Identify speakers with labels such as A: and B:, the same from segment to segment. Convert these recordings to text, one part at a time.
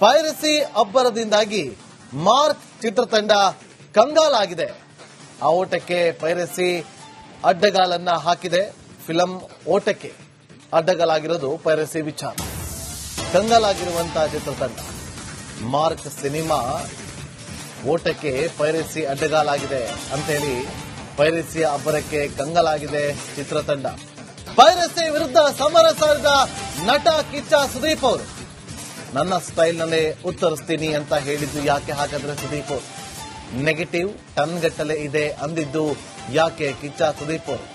A: Piracy ಅಬ್ಬರದಿಂದಾಗಿ mark ಚಿತ್ರತಂಡ ಕಂಗಾಲಾಗಿದೆ. ಆ ಓಟಕ್ಕೆ piracy ಅಡ್ಡಗಾಲನ್ನ ಹಾಕಿದೆ. ಫಿಲಂ ಓಟಕ್ಕೆ ಅಡ್ಡಗಾಲಾಗಿರೋದು ಪೈರಸಿ ವಿಚಾರ. ಕಂಗಾಲಾಗಿರುವಂತಹ ಚಿತ್ರತಂಡ ಮಾರ್ಕ್ ಸಿನಿಮಾ ಓಟಕ್ಕೆ ಪೈರಸಿ ಅಡ್ಡಗಾಲಾಗಿದೆ ಅಂತೇಳಿ ಪೈರಸಿಯ ಅಬ್ಬರಕ್ಕೆ ಕಂಗಾಲಾಗಿದೆ ಚಿತ್ರತಂಡ. ಪೈರಸಿ ವಿರುದ್ಧ ಸಮರ ಸಾರಿದ ನಟ ಕಿಚ್ಚ ಸುದೀಪ್ ಅವರು ನನ್ನ ಸ್ಟೈಲ್ನಲ್ಲೇ ಉತ್ತರಿಸ್ತೀನಿ ಅಂತ ಹೇಳಿದ್ದು ಯಾಕೆ ಹಾಗಾದ್ರೆ ಸುದೀಪ್ ಅವರು? ನೆಗೆಟಿವ್ ಟನ್ ಗಟ್ಟಲೆ ಇದೆ ಅಂದಿದ್ದು ಯಾಕೆ ಕಿಚ್ಚ ಸುದೀಪ್ ಅವರು?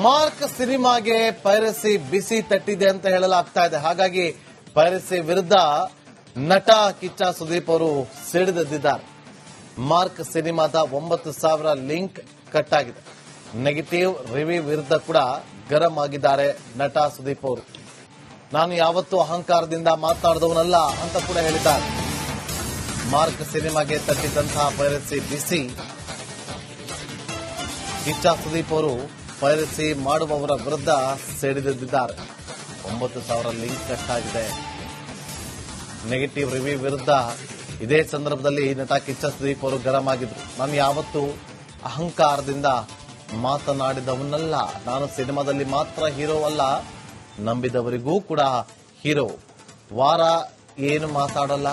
A: ಮಾರ್ಕ್ ಸಿನಿಮಾಗೆ ಪೈರಸಿ ಬಿಸಿ ತಟ್ಟಿದೆ ಅಂತ ಹೇಳಲಾಗ್ತಾ ಇದೆ. ಹಾಗಾಗಿ ಪೈರಸಿ ವಿರುದ್ಧ ನಟ ಕಿಚ್ಚ ಸುದೀಪ್ ಅವರು ಸಿಡಿದೆದ್ದಿದ್ದಾರೆ. ಮಾರ್ಕ್ ಸಿನಿಮಾದ 9,000 ಲಿಂಕ್ ಕಟ್ ಆಗಿದೆ. ನೆಗೆಟಿವ್ ರಿವ್ಯೂ ವಿರುದ್ಧ ಕೂಡ ಗರಂ ಆಗಿದ್ದಾರೆ ನಟ ಸುದೀಪ್ ಅವರು. ನಾನು ಯಾವತ್ತೂ ಅಹಂಕಾರದಿಂದ ಮಾತನಾಡಿದವನಲ್ಲ ಅಂತ ಕೂಡ ಹೇಳಿದ್ದಾರೆ. ಮಾರ್ಕ್ ಸಿನಿಮಾಗೆ ತಟ್ಟಿದಂತಹ ಪೈರಸಿ ಬಿಸಿ ಕಿಚ್ಚ ಸುದೀಪ್ ಅವರು ಪೈರಸಿ ಮಾಡುವವರ ವಿರುದ್ಧ ಸಿಡಿದೆದ್ದಿದ್ದಾರೆ. 9,000 ಲಿಂಕ್ ಕಟ್ ಆಗಿದೆ. ನೆಗೆಟಿವ್ ರಿವ್ಯೂ ವಿರುದ್ಧ ಇದೇ ಸಂದರ್ಭದಲ್ಲಿ ನಟ ಕಿಚ್ಚ ಸುದೀಪ್ ಅವರು ಗರಂ ಆಗಿದ್ರು. ನಾನು ಯಾವತ್ತೂ ಅಹಂಕಾರದಿಂದ ಮಾತನಾಡಿದವನಲ್ಲ. ನಾನು ಸಿನಿಮಾದಲ್ಲಿ ಮಾತ್ರ ಹೀರೋ ಅಲ್ಲ, ನಂಬಿದವರಿಗೂ ಕೂಡ ಹೀರೋ. ವಾರ ಏನು ಮಾತಾಡಲ್ಲ,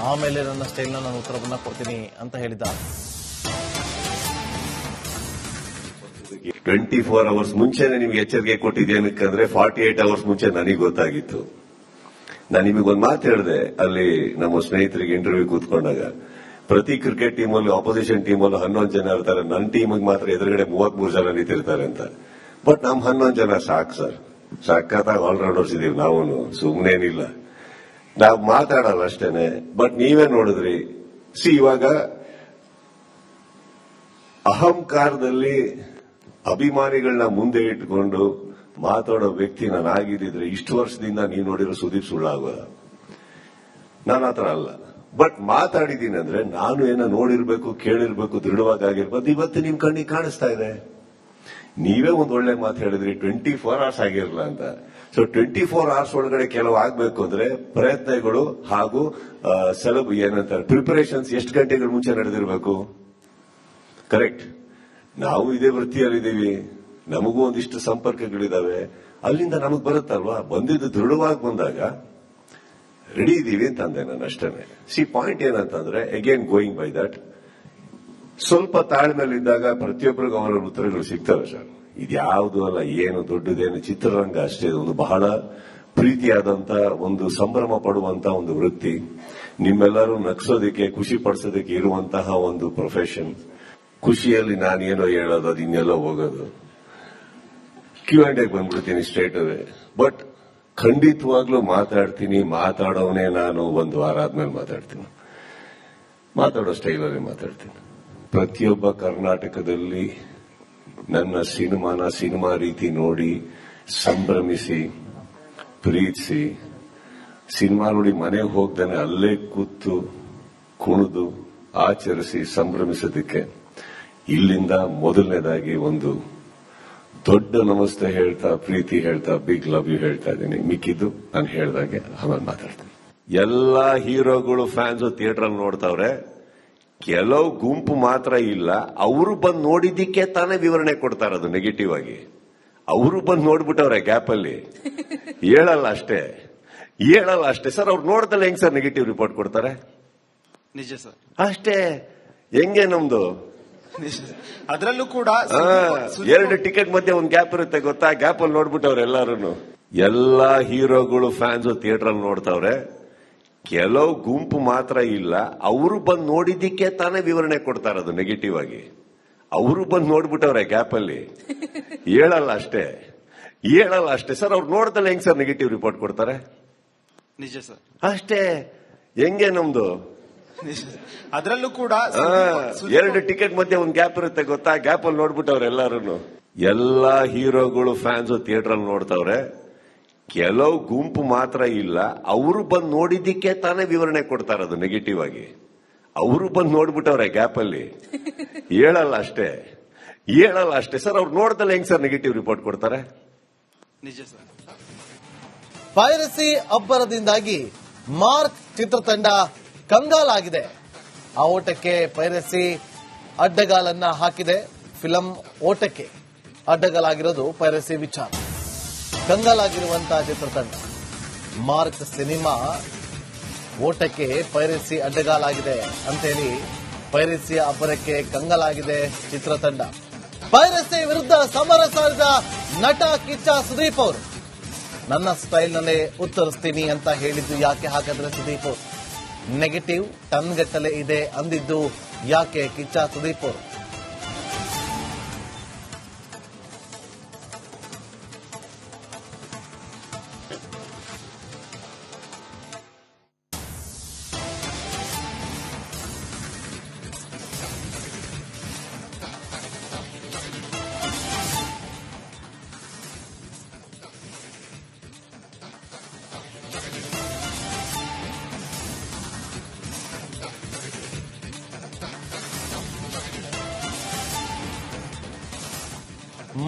A: ಆಮೇಲೆ ನನ್ನ ಸ್ಟೈಲ್ನ ನಾನು ಉತ್ತರವನ್ನ ಕೊಡ್ತೀನಿ ಅಂತ ಹೇಳಿದ್ದಾರೆ.
B: 24 ಅವರ್ಸ್ ಮುಂಚೆನೆ ನಿಮ್ಗೆ ಎಚ್ಚರಿಕೆ ಕೊಟ್ಟಿದ್ದೇನಕ್ಕಂದ್ರೆ 48 ಅವರ್ಸ್ ಮುಂಚೆ ನನಗೆ ಗೊತ್ತಾಗಿತ್ತು. ನಾನು ನಿಮಗೊಂದು ಮಾತು ಹೇಳಿದೆ ಅಲ್ಲಿ ನಮ್ಮ ಸ್ನೇಹಿತರಿಗೆ ಇಂಟರ್ವ್ಯೂ ಕೂತ್ಕೊಂಡಾಗ. ಪ್ರತಿ ಕ್ರಿಕೆಟ್ ಟೀಮಲ್ಲಿ ಆಪೋಸಿಷನ್ ಟೀಮಲ್ಲಿ 11 ಜನ ಇರ್ತಾರೆ, ನನ್ನ ಟೀಮಿಗೆ ಮಾತ್ರ ಎದುರುಗಡೆ 33 ಜನ ನಿಂತಿರ್ತಾರೆ ಅಂತ. ಬಟ್ ನಮ್ 11 ಜನ ಸಾಕು ಸರ್, ಸಖತ್ತಾಗಿ ಆಲ್ರೌಂಡರ್ಸ್ ಇದೀವಿ ನಾವು, ಸುಮ್ಮನೇನಿಲ್ಲ. ನಾವು ಮಾತಾಡಲ್ಲ ಅಷ್ಟೇನೆ. ಬಟ್ ನೀವೇ ನೋಡಿದ್ರಿ, ಇವಾಗ ಅಹಂಕಾರದಲ್ಲಿ ಅಭಿಮಾನಿಗಳನ್ನ ಮುಂದೆ ಇಟ್ಕೊಂಡು ಮಾತಾಡೋ ವ್ಯಕ್ತಿ ನಾನು ಆಗಿದ್ದಿದ್ರೆ ಇಷ್ಟು ವರ್ಷದಿಂದ ನೀವು ನೋಡಿರೋ ಸುದೀಪ್ ಸುಳ್ಳಾಗೋದ. ನಾನು ಆತರ ಅಲ್ಲ. ಬಟ್ ಮಾತಾಡಿದ್ದೀನಿ ಅಂದ್ರೆ ನಾನು ಏನೋ ನೋಡಿರ್ಬೇಕು, ಕೇಳಿರ್ಬೇಕು, ದೃಢವಾಗಿರ್ಬೇಕು. ಇವತ್ತು ನಿಮ್ ಕಣ್ಣಿಗೆ ಕಾಣಿಸ್ತಾ ಇದೆ. ನೀವೇ ಒಂದ್ ಒಳ್ಳೆ ಮಾತು ಹೇಳಿದ್ರಿ, 24 ಅವರ್ಸ್ ಆಗಿರಲ್ಲ ಅಂತ. ಸೊ 24 ಅವರ್ಸ್ ಒಳಗಡೆ ಕೆಲವು ಆಗ್ಬೇಕು ಅಂದ್ರೆ ಪ್ರಯತ್ನಗಳು ಹಾಗೂ ಏನಂತಾರೆ ಪ್ರಿಪರೇಷನ್ಸ್ ಎಷ್ಟು ಗಂಟೆಗಳ ಮುಂಚೆ ನಡೆದಿರ್ಬೇಕು. ಕರೆಕ್ಟ್. ನಾವು ಇದೇ ವೃತ್ತಿಯಲ್ಲಿದ್ದೀವಿ, ನಮಗೂ ಒಂದಿಷ್ಟು ಸಂಪರ್ಕಗಳಿದಾವೆ. ಅಲ್ಲಿಂದ ನಮಗ್ ಬರುತ್ತಲ್ವಾ, ಬಂದಿದ್ದು ದೃಢವಾಗಿ ಬಂದಾಗ ರೆಡಿ ಇದೀವಿ ಅಂತಂದೆ ನಾನು ಅಷ್ಟೇ. ಪಾಯಿಂಟ್ ಏನಂತಂದ್ರೆ ಅಗೇನ್ ಗೋಯಿಂಗ್ ಬೈ ದಟ್, ಸ್ವಲ್ಪ ತಾಳ್ಮೆಲಿದ್ದಾಗ ಪ್ರತಿಯೊಬ್ಬರಿಗೂ ಅವರ ಉತ್ತರಗಳು ಸಿಗ್ತವೆ ಸರ್. ಇದ್ಯಾವುದು ಅಲ್ಲ, ಏನು ದೊಡ್ಡದೇನು, ಚಿತ್ರರಂಗ ಅಷ್ಟೇ. ಒಂದು ಬಹಳ ಪ್ರೀತಿಯಾದಂತ, ಒಂದು ಸಂಭ್ರಮ ಪಡುವಂತ ಒಂದು ವೃತ್ತಿ. ನಿಮ್ಮೆಲ್ಲರೂ ನಗ್ಸೋದಕ್ಕೆ, ಖುಷಿ ಪಡಿಸೋದಕ್ಕೆ ಇರುವಂತಹ ಒಂದು ಪ್ರೊಫೆಷನ್. ಖುಷಿಯಲ್ಲಿ ನಾನೇನೋ ಹೇಳೋದು, ಅದು ಇನ್ನೆಲ್ಲೋ ಹೋಗೋದು. Q&A ಬಂದ್ಬಿಡ್ತೀನಿ ಸ್ಟ್ರೇಟ್ ಅವೇ. ಬಟ್ ಖಂಡಿತವಾಗ್ಲೂ ಮಾತಾಡ್ತೀನಿ. ಮಾತಾಡೋನೇ ನಾನು ಒಂದು ವಾರ ಆದ್ಮೇಲೆ ಮಾತಾಡ್ತೀನಿ. ಮಾತಾಡೋ ಸ್ಟೈಲಲ್ಲಿ ಮಾತಾಡ್ತೀನಿ. ಪ್ರತಿಯೊಬ್ಬ ಕರ್ನಾಟಕದಲ್ಲಿ ನನ್ನ ಸಿನಿಮಾ ರೀತಿ ನೋಡಿ ಸಂಭ್ರಮಿಸಿ ಪ್ರೀತಿಸಿ, ಸಿನಿಮಾ ನೋಡಿ ಮನೆಗೆ ಹೋಗ್ದಾನೆ ಅಲ್ಲೇ ಕೂತು ಕುಣಿದು ಆಚರಿಸಿ ಸಂಭ್ರಮಿಸೋದಕ್ಕೆ ಇಲ್ಲಿಂದ ಮೊದಲನೇದಾಗಿ ಒಂದು ದೊಡ್ಡ ನಮಸ್ತೆ ಹೇಳ್ತಾ, ಪ್ರೀತಿ ಹೇಳ್ತಾ, ಬಿಗ್ ಲವ್ ಯು ಹೇಳ್ತಾ ಇದ್ದೀನಿ. ಮಿಕ್ಕಿದ್ದು ನಾನು ಹೇಳ್ದಾಗೆ ಆಮೇಲೆ ಮಾತಾಡ್ತೀನಿ. ಎಲ್ಲಾ ಹೀರೋಗಳು ಫ್ಯಾನ್ಸ್ ಥಿಯೇಟರ್ ಅಲ್ಲಿ ನೋಡ್ತಾವ್ರೆ. ಕೆಲವು ಗುಂಪು ಮಾತ್ರ ಇಲ್ಲ, ಅವರು ಬಂದು ನೋಡಿದ್ದಕ್ಕೆ ತಾನೇ ವಿವರಣೆ ಕೊಡ್ತಾ ಇರೋದು ನೆಗೆಟಿವ್ ಆಗಿ. ಅವರು ಬಂದು ನೋಡ್ಬಿಟ್ಟವ್ರೆ ಗ್ಯಾಪ್ ಅಲ್ಲಿ, ಹೇಳಲ್ಲ ಅಷ್ಟೇ ಸರ್. ಅವ್ರು ನೋಡ್ದಲ್ಲ ಹೆಂಗ್ ಸರ್ ನೆಗೆಟಿವ್ ರಿಪೋರ್ಟ್ ಕೊಡ್ತಾರೆ?
C: ನಿಜ ಸರ್,
B: ಅಷ್ಟೇ. ಹೆಂಗೆ ನಮ್ದು
C: ಅದರಲ್ಲೂ ಕೂಡ
B: 2 ಟಿಕೆಟ್ ಮಧ್ಯೆ ಒಂದು ಗ್ಯಾಪ್ ಇರುತ್ತೆ ಗೊತ್ತಾ? ಗ್ಯಾಪ್ ಅಲ್ಲಿ ನೋಡ್ಬಿಟ್ಟವ್ರೆ ಎಲ್ಲಾರು. ಎಲ್ಲಾ ಹೀರೋಗಳು ಫ್ಯಾನ್ಸ್ ಥಿಯೇಟರ್ ಅಲ್ಲಿ ನೋಡ್ತಾವ್ರೆ. ಕೆಲವು ಗುಂಪು ಮಾತ್ರ ಇಲ್ಲ, ಅವರು ಬಂದು ನೋಡಿದ್ದಕ್ಕೆ ತಾನೇ ವಿವರಣೆ ಕೊಡ್ತಾ ಇರೋದು ನೆಗೆಟಿವ್ ಆಗಿ. ಅವರು ಬಂದು ನೋಡ್ಬಿಟ್ಟವ್ರೆ ಗ್ಯಾಪ್ ಅಲ್ಲಿ, ಹೇಳಲ್ಲ ಅಷ್ಟೇ. ಹೇಳಲ್ಲ ಅಷ್ಟೇ ಸರ್. ಅವ್ರು ನೋಡ್ದಲ್ಲ ಹೆಂಗ್ ಸರ್ ನೆಗೆಟಿವ್ ರಿಪೋರ್ಟ್ ಕೊಡ್ತಾರೆ?
C: ನಿಜ ಸರ್.
B: ಅಷ್ಟೇ. ಹೆಂಗೆ ನಮ್ದು
C: ಅದರಲ್ಲೂ ಕೂಡ
B: 2 ಟಿಕೆಟ್ ಮಧ್ಯೆ ಒಂದ್ ಗ್ಯಾಪ್ ಇರುತ್ತೆ ಗೊತ್ತಾ? ಗ್ಯಾಪ್ ಅಲ್ಲಿ ನೋಡ್ಬಿಟ್ಟವ್ರೆ ಎಲ್ಲಾರು. ಎಲ್ಲಾ ಹೀರೋಗಳು ಫ್ಯಾನ್ಸ್ ಥಿಯೇಟರ್ ಅಲ್ಲಿ ನೋಡ್ತಾವ್ರೆ. ಕೆಲವು ಗುಂಪು ಮಾತ್ರ ಇಲ್ಲ. ಅವರು ಬಂದು ನೋಡಿದ್ದಕ್ಕೆ ತಾನೇ ವಿವರಣೆ ಕೊಡ್ತಾರೆ ಅದು ನೆಗೆಟಿವ್ ಆಗಿ. ಅವರು ಬಂದು ನೋಡ್ಬಿಟ್ಟವ್ರೆ ಗ್ಯಾಪ್ ಅಲ್ಲಿ. ಹೇಳಲ್ಲ ಅಷ್ಟೇ ಸರ್. ಅವ್ರು ನೋಡ್ದಲ್ಲ ಹೆಂಗ್ ಸರ್ ನೆಗೆಟಿವ್ ರಿಪೋರ್ಟ್ ಕೊಡ್ತಾರೆ?
C: ನಿಜ ಸರ್.
A: ಪೈರಸಿ ಅಬ್ಬರದಿಂದಾಗಿ ಮಾರ್ಕ್ ಚಿತ್ರತಂಡ ಕಂಗಾಲಾಗಿದೆ. ಆ ಓಟಕ್ಕೆ ಪೈರಸಿ ಅಡ್ಡಗಾಲನ್ನ ಹಾಕಿದೆ. ಫಿಲಂ ಓಟಕ್ಕೆ ಅಡ್ಡಗಾಲಾಗಿರೋದು ಪೈರಸಿ ವಿಚಾರ. ಕಂಗಾಲಾಗಿರುವಂತಹ ಚಿತ್ರತಂಡ ಮಾರ್ಕ್ ಸಿನಿಮಾ ಓಟಕ್ಕೆ ಪೈರಸಿ ಅಡ್ಡಗಾಲಾಗಿದೆ ಅಂತೇಳಿ ಪೈರಸಿಯ ಅಬ್ಬರಕ್ಕೆ ಕಂಗಾಲಾಗಿದೆ ಚಿತ್ರತಂಡ. ಪೈರಸಿ ವಿರುದ್ಧ ಸಮರ ಸಾರಿದ ನಟ ಕಿಚ್ಚ ಸುದೀಪ್ ಅವರು ನನ್ನ ಸ್ಟೈಲ್ನಲ್ಲೇ ಉತ್ತರಿಸ್ತೀನಿ ಅಂತ ಹೇಳಿದ್ದು ಯಾಕೆ ಹಾಗಾದ್ರೆ ಸುದೀಪ್ ಅವರು? ನೆಗೆಟಿವ್ ಟನ್ಗಟ್ಟಲೆ ಇದೆ ಅಂದಿದ್ದು ಯಾಕೆ ಕಿಚ್ಚ ಸುದೀಪ್ ಅವರು?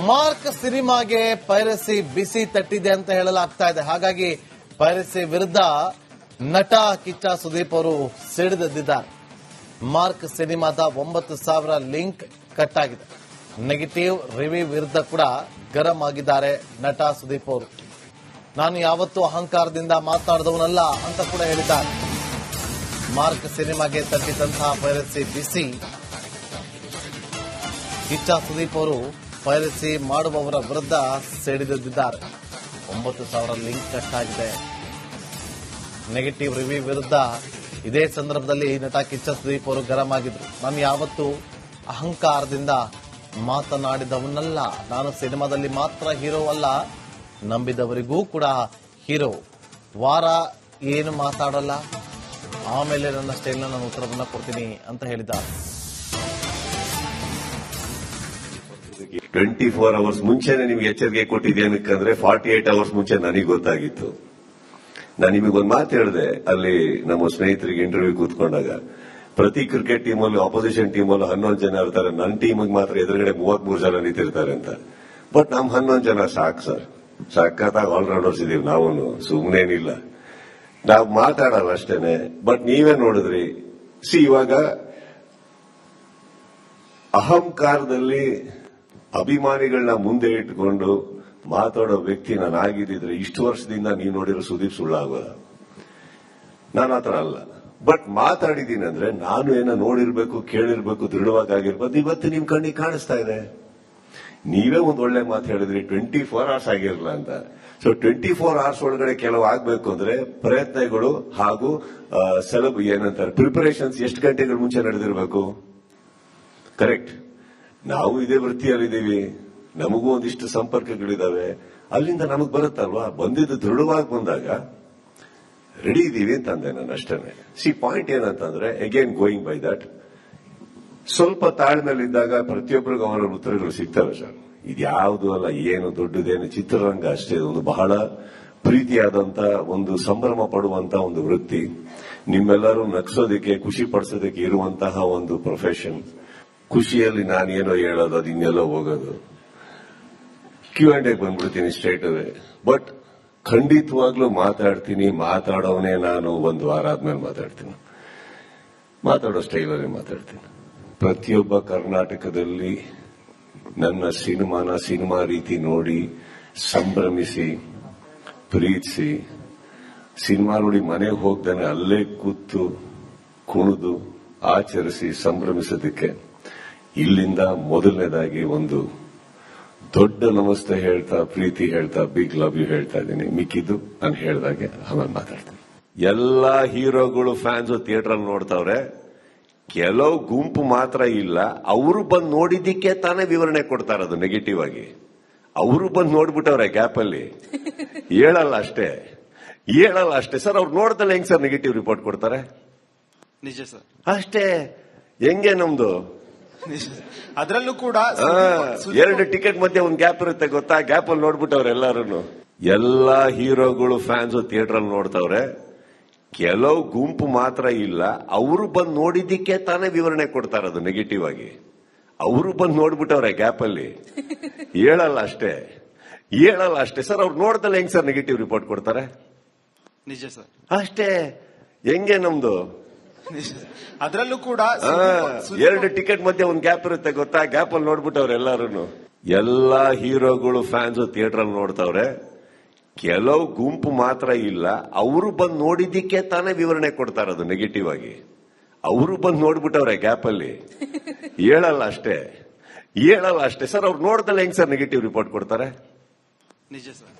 A: ಮಾರ್ಕ್ ಸಿನಿಮಾಗೆ ಪೈರಸಿ ಬಿಸಿ ತಟ್ಟಿದೆ ಅಂತ ಹೇಳಲಾಗ್ತಾ ಇದೆ. ಹಾಗಾಗಿ ಪೈರಸಿ ವಿರುದ್ಧ ನಟ ಕಿಚ್ಚ ಸುದೀಪ್ ಅವರು ಸಿಡಿದೆದ್ದಿದ್ದಾರೆ. ಮಾರ್ಕ್ ಸಿನಿಮಾದ 9,000 ಲಿಂಕ್ ಕಟ್ ಆಗಿದೆ. ನೆಗೆಟಿವ್ ರಿವ್ಯೂ ವಿರುದ್ಧ ಕೂಡ ಗರಂ ಆಗಿದ್ದಾರೆ ನಟ ಸುದೀಪ್ ಅವರು. ನಾನು ಯಾವತ್ತೂ ಅಹಂಕಾರದಿಂದ ಮಾತನಾಡಿದವನಲ್ಲ ಅಂತ ಕೂಡ ಹೇಳಿದ್ದಾರೆ. ಮಾರ್ಕ್ ಸಿನಿಮಾಗೆ ತಟ್ಟಿದಂತಹ ಪೈರಸಿ ಬಿಸಿ ಕಿಚ್ಚ ಸುದೀಪ್ ಅವರು ಪೈರಸಿ ಮಾಡುವವರ ವಿರುದ್ಧ ಸಿಡಿದೆದ್ದಿದ್ದಾರೆ. 9,000 ಲಿಂಕ್ ಕಟ್ ಆಗಿದೆ. ನೆಗೆಟಿವ್ ರಿವ್ಯೂ ವಿರುದ್ಧ ಇದೇ ಸಂದರ್ಭದಲ್ಲಿ ನಟ ಕಿಚ್ಚ ಸುದೀಪ್ ಅವರು ಗರಂ ಆಗಿದ್ರು. ನಾನು ಯಾವತ್ತೂ ಅಹಂಕಾರದಿಂದ ಮಾತನಾಡಿದವನಲ್ಲ. ನಾನು ಸಿನಿಮಾದಲ್ಲಿ ಮಾತ್ರ ಹೀರೋ ಅಲ್ಲ, ನಂಬಿದವರಿಗೂ ಕೂಡ ಹೀರೋ. ವಾರ ಏನು ಮಾತಾಡಲ್ಲ, ಆಮೇಲೆ ನನ್ನ ಸ್ಟೈಲ್ನ ನಾನು ಉತ್ತರವನ್ನ ಕೊಡ್ತೀನಿ ಅಂತ ಹೇಳಿದ್ದಾರೆ.
B: 24 ಅವರ್ಸ್ ಮುಂಚೆನೆ ನಿಮ್ಗೆ ಎಚ್ಚರಿಕೆ ಕೊಟ್ಟಿದ್ದೇನಕ್ಕಂದ್ರೆ 48 ಅವರ್ಸ್ ಮುಂಚೆ ನನಗೆ ಗೊತ್ತಾಗಿತ್ತು. ನಾನು ನಿಮಗೊಂದು ಮಾತು ಹೇಳಿದೆ ಅಲ್ಲಿ ನಮ್ಮ ಸ್ನೇಹಿತರಿಗೆ ಇಂಟರ್ವ್ಯೂ ಕೂತ್ಕೊಂಡಾಗ. ಪ್ರತಿ ಕ್ರಿಕೆಟ್ ಟೀಮಲ್ಲಿ ಆಪೋಸಿಷನ್ ಟೀಮಲ್ಲಿ 11 ಜನ ಇರ್ತಾರೆ, ನನ್ನ ಟೀಮಿಗೆ ಮಾತ್ರ ಎದುರುಗಡೆ 33 ಜನ ನಿಂತಿರ್ತಾರೆ ಅಂತ. ಬಟ್ ನಮ್ 11 ಜನ ಸಾಕು ಸರ್. ಸಖತ್ತಾಗಿ ಆಲ್ರೌಂಡರ್ಸ್ ಇದೀವಿ ನಾವು, ಸುಮ್ಮನೇನಿಲ್ಲ. ನಾವು ಮಾತಾಡಲ್ಲ ಅಷ್ಟೇನೆ. ಬಟ್ ನೀವೇ ನೋಡಿದ್ರಿ. ಇವಾಗ ಅಹಂಕಾರದಲ್ಲಿ ಅಭಿಮಾನಿಗಳನ್ನ ಮುಂದೆ ಇಟ್ಕೊಂಡು ಮಾತಾಡೋ ವ್ಯಕ್ತಿ ನಾನು ಆಗಿದ್ದಿದ್ರೆ ಇಷ್ಟು ವರ್ಷದಿಂದ ನೀವು ನೋಡಿರೋ ಸುದೀಪ್ ಸುಳ್ಳಾಗೋದ. ನಾನು ಆತರ ಅಲ್ಲ. ಬಟ್ ಮಾತಾಡಿದ್ದೀನಿ ಅಂದ್ರೆ ನಾನು ಏನೋ ನೋಡಿರ್ಬೇಕು, ಕೇಳಿರ್ಬೇಕು, ದೃಢವಾಗಿರ್ಬೇಕು. ಇವತ್ತು ನಿಮ್ ಕಣ್ಣಿಗೆ ಕಾಣಿಸ್ತಾ ಇದೆ. ನೀವೇ ಒಂದ್ ಒಳ್ಳೆ ಮಾತು ಹೇಳಿದ್ರಿ, 24 ಅವರ್ಸ್ ಆಗಿರಲ್ಲ ಅಂತ. ಸೊ 24 ಅವರ್ಸ್ ಒಳಗಡೆ ಕೆಲವು ಆಗ್ಬೇಕು ಅಂದ್ರೆ ಪ್ರಯತ್ನಗಳು ಹಾಗೂ ಏನಂತಾರೆ ಪ್ರಿಪರೇಷನ್ಸ್ ಎಷ್ಟು ಗಂಟೆಗಳ ಮುಂಚೆ ನಡೆದಿರ್ಬೇಕು. ಕರೆಕ್ಟ್. ನಾವು ಇದೇ ವೃತ್ತಿಯಲ್ಲಿದ್ದೀವಿ, ನಮಗೂ ಒಂದಿಷ್ಟು ಸಂಪರ್ಕಗಳಿದಾವೆ. ಅಲ್ಲಿಂದ ನಮಗ್ ಬರುತ್ತಲ್ವಾ, ಬಂದಿದ್ದು ದೃಢವಾಗಿ ಬಂದಾಗ ರೆಡಿ ಇದೀವಿ ಅಂತ ಅಂದೆ ನಾನು ಅಷ್ಟೇ. ಪಾಯಿಂಟ್ ಏನಂತಂದ್ರೆ ಅಗೇನ್ ಗೋಯಿಂಗ್ ಬೈ ದಟ್, ಸ್ವಲ್ಪ ತಾಳ್ಮೆಲಿದ್ದಾಗ ಪ್ರತಿಯೊಬ್ಬರಿಗೂ ಅವರ ಉತ್ತರಗಳು ಸಿಗ್ತವೆ ಸರ್. ಇದ್ಯಾವುದು ಅಲ್ಲ, ಏನು ದೊಡ್ಡದೇನು, ಚಿತ್ರರಂಗ ಅಷ್ಟೇ. ಒಂದು ಬಹಳ ಪ್ರೀತಿಯಾದಂತ, ಒಂದು ಸಂಭ್ರಮ ಪಡುವಂತ ಒಂದು ವೃತ್ತಿ. ನಿಮ್ಮೆಲ್ಲರೂ ನಗ್ಸೋದಕ್ಕೆ, ಖುಷಿ ಪಡಿಸೋದಕ್ಕೆ ಇರುವಂತಹ ಒಂದು ಪ್ರೊಫೆಷನ್. ಖುಷಿಯಲ್ಲಿ ನಾನೇನೋ ಹೇಳೋದು, ಅದು ಇನ್ನೆಲ್ಲೋ ಹೋಗೋದು. Q&A ಬಂದ್ಬಿಡ್ತೀನಿ ಸ್ಟ್ರೇಟ್ ಅವೇ. ಬಟ್ ಖಂಡಿತವಾಗ್ಲೂ ಮಾತಾಡ್ತೀನಿ. ಮಾತಾಡೋವನೇ ನಾನು. ಒಂದು ವಾರ ಆದ್ಮೇಲೆ ಮಾತಾಡ್ತೀನಿ. ಮಾತಾಡೋ ಸ್ಟೈಲಲ್ಲಿ ಮಾತಾಡ್ತೀನಿ. ಪ್ರತಿಯೊಬ್ಬ ಕರ್ನಾಟಕದಲ್ಲಿ ನನ್ನ ಸಿನಿಮಾ ರೀತಿ ನೋಡಿ ಸಂಭ್ರಮಿಸಿ ಪ್ರೀತಿಸಿ, ಸಿನಿಮಾ ನೋಡಿ ಮನೆಗೆ ಹೋಗ್ದಾನೆ ಅಲ್ಲೇ ಕೂತು ಕುಣಿದು ಆಚರಿಸಿ ಸಂಭ್ರಮಿಸೋದಕ್ಕೆ ಇಲ್ಲಿಂದ ಮೊದಲನೇದಾಗಿ ಒಂದು ದೊಡ್ಡ ನಮಸ್ತೆ ಹೇಳ್ತಾ, ಪ್ರೀತಿ ಹೇಳ್ತಾ, ಬಿಗ್ ಲವ್ ಯು ಹೇಳ್ತಾ ಇದ್ದೀನಿ. ಮಿಕ್ಕಿದ್ದು ನಾನು ಹೇಳ್ದಾಗೆ ಆಮೇಲೆ ಮಾತಾಡ್ತೀನಿ. ಎಲ್ಲಾ ಹೀರೋಗಳು ಫ್ಯಾನ್ಸ್ ಥಿಯೇಟರ್ ಅಲ್ಲಿ ನೋಡ್ತಾವ್ರೆ. ಕೆಲವು ಗುಂಪು ಮಾತ್ರ ಇಲ್ಲ. ಅವರು ಬಂದು ನೋಡಿದ್ದಕ್ಕೆ ತಾನೇ ವಿವರಣೆ ಕೊಡ್ತಾರೆ ಅದು ನೆಗೆಟಿವ್ ಆಗಿ. ಅವರು ಬಂದು ನೋಡ್ಬಿಟ್ಟವ್ರೆ ಗ್ಯಾಪ್ ಅಲ್ಲಿ ಹೇಳಲ್ಲ ಅಷ್ಟೇ ಸರ್. ಅವ್ರು ನೋಡ್ದಲ್ಲ ಹೆಂಗ್ ಸರ್ ನೆಗೆಟಿವ್ ರಿಪೋರ್ಟ್ ಕೊಡ್ತಾರೆ?
C: ನಿಜ ಸರ್.
B: ಅಷ್ಟೇ. ಹೆಂಗೆ ನಮ್ದು
C: ನಿಜ. ಅದ್ರಲ್ಲೂ ಕೂಡ
B: 2 ಟಿಕೆಟ್ ಮಧ್ಯೆ ಒಂದ್ ಗ್ಯಾಪ್ ಇರುತ್ತೆ ಗೊತ್ತಾ? ಗ್ಯಾಪ್ ಅಲ್ಲಿ ನೋಡ್ಬಿಟ್ಟವ್ರೆ ಎಲ್ಲಾರು. ಎಲ್ಲಾ ಹೀರೋಗಳು ಫ್ಯಾನ್ಸ್ ಥಿಯೇಟರ್ ಅಲ್ಲಿ ನೋಡ್ತವ್ರೆ. ಕೆಲವು ಗುಂಪು ಮಾತ್ರ ಇಲ್ಲ. ಅವರು ಬಂದು ನೋಡಿದ್ದಕ್ಕೆ ತಾನೇ ವಿವರಣೆ ಕೊಡ್ತಾರೆ ಅದು ನೆಗೆಟಿವ್ ಆಗಿ. ಅವರು ಬಂದು ನೋಡ್ಬಿಟ್ಟವ್ರೆ ಗ್ಯಾಪ್ ಅಲ್ಲಿ ಹೇಳಲ್ಲ ಅಷ್ಟೇ ಸರ್. ಅವ್ರು ನೋಡ್ದಲ್ಲ ಹೆಂಗ್ ಸರ್ ನೆಗೆಟಿವ್ ರಿಪೋರ್ಟ್ ಕೊಡ್ತಾರೆ?
C: ನಿಜ ಸರ್.
B: ಅಷ್ಟೇ. ಹೆಂಗೆ ನಮ್ದು
C: ನಿಜ. ಅದ್ರಲ್ಲೂ ಕೂಡ
B: 2 ಟಿಕೆಟ್ ಮಧ್ಯೆ ಒಂದ್ ಗ್ಯಾಪ್ ಇರುತ್ತೆ ಗೊತ್ತಾ? ಗ್ಯಾಪ್ ಅಲ್ಲಿ ನೋಡ್ಬಿಟ್ಟವ್ರೆ ಎಲ್ಲಾರು. ಎಲ್ಲಾ ಹೀರೋಗಳು ಫ್ಯಾನ್ಸ್ ಥಿಯೇಟರ್ ಅಲ್ಲಿ ನೋಡ್ತವ್ರೆ. ಕೆಲವು ಗುಂಪು ಮಾತ್ರ ಇಲ್ಲ. ಅವರು ಬಂದು ನೋಡಿದ್ದಕ್ಕೆ ತಾನೇ ವಿವರಣೆ ಕೊಡ್ತಾರೆ ಅದು ನೆಗೆಟಿವ್ ಆಗಿ. ಅವರು ಬಂದು ನೋಡ್ಬಿಟ್ಟವ್ರೆ ಗ್ಯಾಪ್ ಅಲ್ಲಿ ಹೇಳಲ್ಲ ಅಷ್ಟೇ ಸರ್. ಅವ್ರು ನೋಡ್ದಲ್ಲ ಹೆಂಗ್ ಸರ್ ನೆಗೆಟಿವ್ ರಿಪೋರ್ಟ್ ಕೊಡ್ತಾರೆ?
C: ನಿಜ ಸರ್.